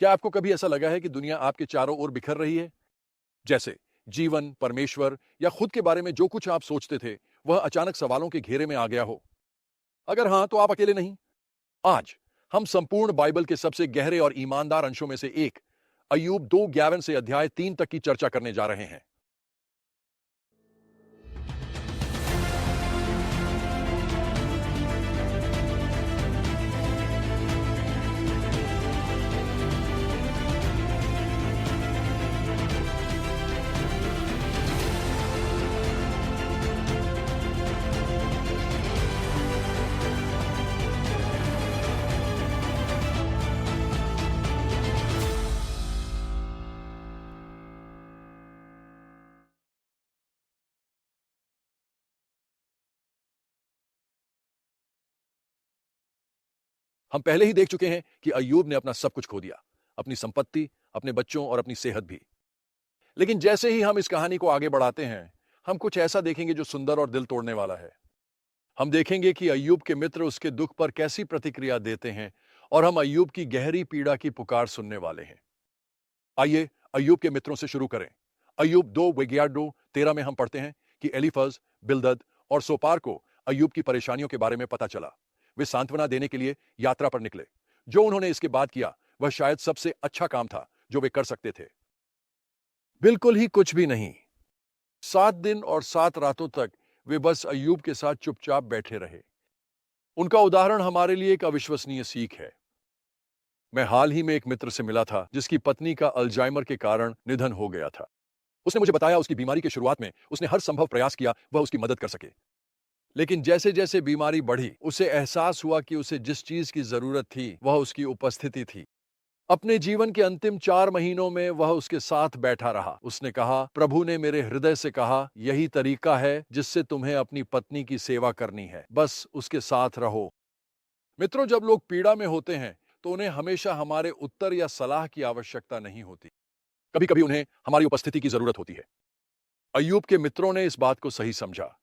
क्या आपको कभी ऐसा लगा है कि दुनिया आपके चारों ओर बिखर रही है? जैसे जीवन, परमेश्वर या खुद के बारे में जो कुछ आप सोचते थे, वह अचानक सवालों के घेरे में आ गया हो? अगर हाँ, तो आप अकेले नहीं। आज हम संपूर्ण बाइबल के सबसे गहरे और ईमानदार अंशों में से एक, अय्यूब 2:11 से अध्याय 3 तक की चर्चा करने जा रहे हैं। हम पहले ही देख चुके हैं कि अय्यूब ने अपना सब कुछ खो दिया, अपनी संपत्ति, अपने बच्चों और अपनी सेहत भी। लेकिन जैसे ही हम इस कहानी को आगे बढ़ाते हैं, हम कुछ ऐसा देखेंगे जो सुंदर और दिल तोड़ने वाला है। हम देखेंगे कि अय्यूब के मित्र उसके दुख पर कैसी प्रतिक्रिया देते हैं और हम अय्यूब की गहरी पीड़ा की पुकार सुनने वाले हैं। आइए अय्यूब के मित्रों से शुरू करें। अय्यूब 2:13 में हम पढ़ते हैं कि एलीफज, बिल्दद और सोपार को अय्यूब की परेशानियों के बारे में पता चला। वे सांत्वना देने के लिए यात्रा पर निकले। जो उन्होंने इसके बाद किया, वह शायद सबसे अच्छा काम था जो वे कर सकते थे। बिल्कुल ही कुछ भी नहीं। 7 दिन और 7 रातों तक वे बस अय्यूब के साथ चुपचाप बैठे रहे। उनका उदाहरण हमारे लिए एक अविश्वसनीय सीख है। मैं हाल ही में एक मित्र से मिला था जिसकी पत्नी का अल्जाइमर के कारण निधन हो गया था। उसने मुझे बताया उसकी बीमारी के शुरुआत में उसने हर संभव प्रयास किया वह उसकी मदद कर सके। लेकिन जैसे जैसे बीमारी बढ़ी, उसे एहसास हुआ कि उसे जिस चीज की जरूरत थी वह उसकी उपस्थिति थी। अपने जीवन के अंतिम 4 महीनों में वह उसके साथ बैठा रहा। उसने कहा, प्रभु ने मेरे हृदय से कहा, यही तरीका है जिससे तुम्हें अपनी पत्नी की सेवा करनी है, बस उसके साथ रहो। मित्रों, जब लोग पीड़ा में होते हैं तो उन्हें हमेशा हमारे उत्तर या सलाह की आवश्यकता नहीं होती। कभी कभी उन्हें हमारी उपस्थिति की जरूरत होती है। अय्यूब के मित्रों ने इस बात को सही समझा।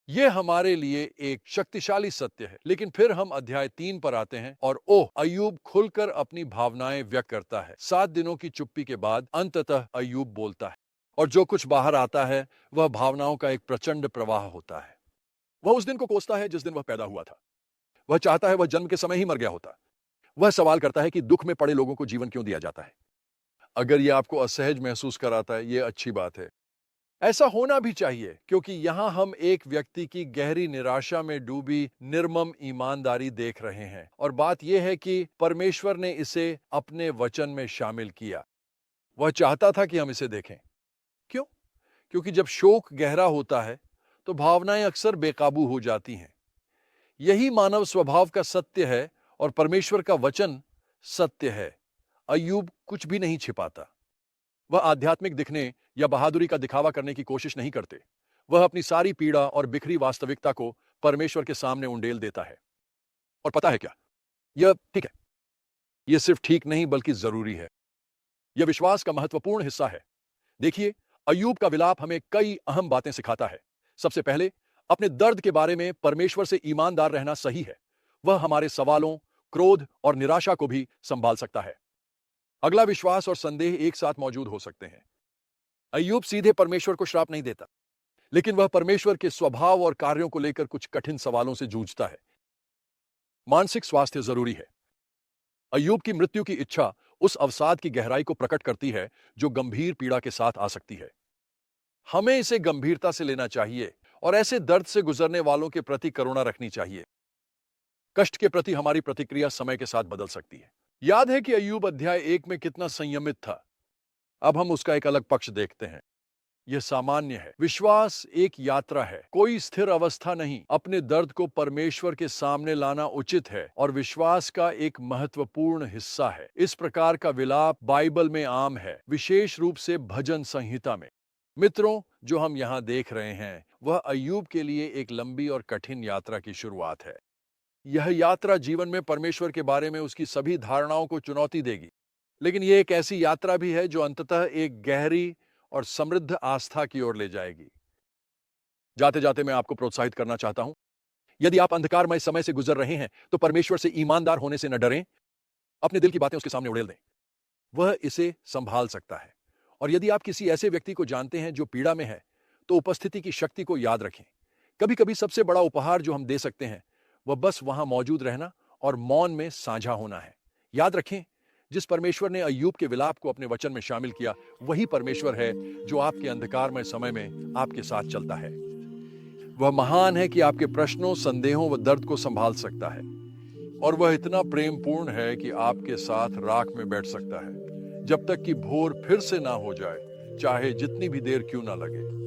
यह हमारे लिए एक शक्तिशाली सत्य है। लेकिन फिर हम अध्याय 3 पर आते हैं और ओह, अय्यूब खुलकर अपनी भावनाएं व्यक्त करता है। 7 दिनों की चुप्पी के बाद अंततः अय्यूब बोलता है और जो कुछ बाहर आता है वह भावनाओं का एक प्रचंड प्रवाह होता है। वह उस दिन को कोसता है जिस दिन वह पैदा हुआ था। वह चाहता है वह जन्म के समय ही मर गया होता। वह सवाल करता है कि दुख में पड़े लोगों को जीवन क्यों दिया जाता है। अगर यह आपको असहज महसूस कराता है, यह अच्छी बात है। ऐसा होना भी चाहिए, क्योंकि यहां हम एक व्यक्ति की गहरी निराशा में डूबी निर्मम ईमानदारी देख रहे हैं। और बात यह है कि परमेश्वर ने इसे अपने वचन में शामिल किया। वह चाहता था कि हम इसे देखें। क्यों? क्योंकि जब शोक गहरा होता है तो भावनाएं अक्सर बेकाबू हो जाती हैं। यही मानव स्वभाव का सत्य है और परमेश्वर का वचन सत्य है। अय्यूब कुछ भी नहीं छिपाता। वह आध्यात्मिक दिखने या बहादुरी का दिखावा करने की कोशिश नहीं करते। वह अपनी सारी पीड़ा और बिखरी वास्तविकता को परमेश्वर के सामने उंडेल देता है। और पता है क्या? यह ठीक है। यह सिर्फ ठीक नहीं बल्कि जरूरी है। यह विश्वास का महत्वपूर्ण हिस्सा है। देखिए, अय्यूब का विलाप हमें कई अहम बातें सिखाता है। सबसे पहले, अपने दर्द के बारे में परमेश्वर से ईमानदार रहना सही है। वह हमारे सवालों, क्रोध और निराशा को भी संभाल सकता है। अगला, विश्वास और संदेह एक साथ मौजूद हो सकते हैं। अय्यूब सीधे परमेश्वर को श्राप नहीं देता, लेकिन वह परमेश्वर के स्वभाव और कार्यों को लेकर कुछ कठिन सवालों से जूझता है। मानसिक स्वास्थ्य जरूरी है। अय्यूब की मृत्यु की इच्छा उस अवसाद की गहराई को प्रकट करती है जो गंभीर पीड़ा के साथ आ सकती है। हमें इसे गंभीरता से लेना चाहिए और ऐसे दर्द से गुजरने वालों के प्रति करुणा रखनी चाहिए। कष्ट के प्रति हमारी प्रतिक्रिया समय के साथ बदल सकती है। याद है कि अय्यूब अध्याय 1 में कितना संयमित था। अब हम उसका एक अलग पक्ष देखते हैं। यह सामान्य है। विश्वास एक यात्रा है, कोई स्थिर अवस्था नहीं। अपने दर्द को परमेश्वर के सामने लाना उचित है और विश्वास का एक महत्वपूर्ण हिस्सा है। इस प्रकार का विलाप बाइबल में आम है, विशेष रूप से भजन संहिता में। मित्रों, जो हम यहां देख रहे हैं वह अय्यूब के लिए एक लंबी और कठिन यात्रा की शुरुआत है। यह यात्रा जीवन में परमेश्वर के बारे में उसकी सभी धारणाओं को चुनौती देगी। लेकिन यह एक ऐसी यात्रा भी है जो अंततः एक गहरी और समृद्ध आस्था की ओर ले जाएगी। जाते जाते मैं आपको प्रोत्साहित करना चाहता हूं, यदि आप अंधकारमय समय से गुजर रहे हैं तो परमेश्वर से ईमानदार होने से न डरें। अपने दिल की बातें उसके सामने उड़ेल दें। वह इसे संभाल सकता है। और यदि आप किसी ऐसे व्यक्ति को जानते हैं जो पीड़ा में है, तो उपस्थिति की शक्ति को याद रखें। कभी कभी सबसे बड़ा उपहार जो हम दे सकते हैं वह बस वहां मौजूद रहना और मौन में साझा होना है। याद रखें, जिस परमेश्वर ने अय्यूब के विलाप को अपने वचन में शामिल किया, वही परमेश्वर है जो आपके अंधकारमय समय में आपके साथ चलता है। वह महान है कि आपके प्रश्नों, संदेहों व दर्द को संभाल सकता है। और वह इतना प्रेमपूर्ण है कि आपके साथ राख में बैठ सकता है जब तक कि भोर फिर से ना हो जाए, चाहे जितनी भी देर क्यों ना लगे।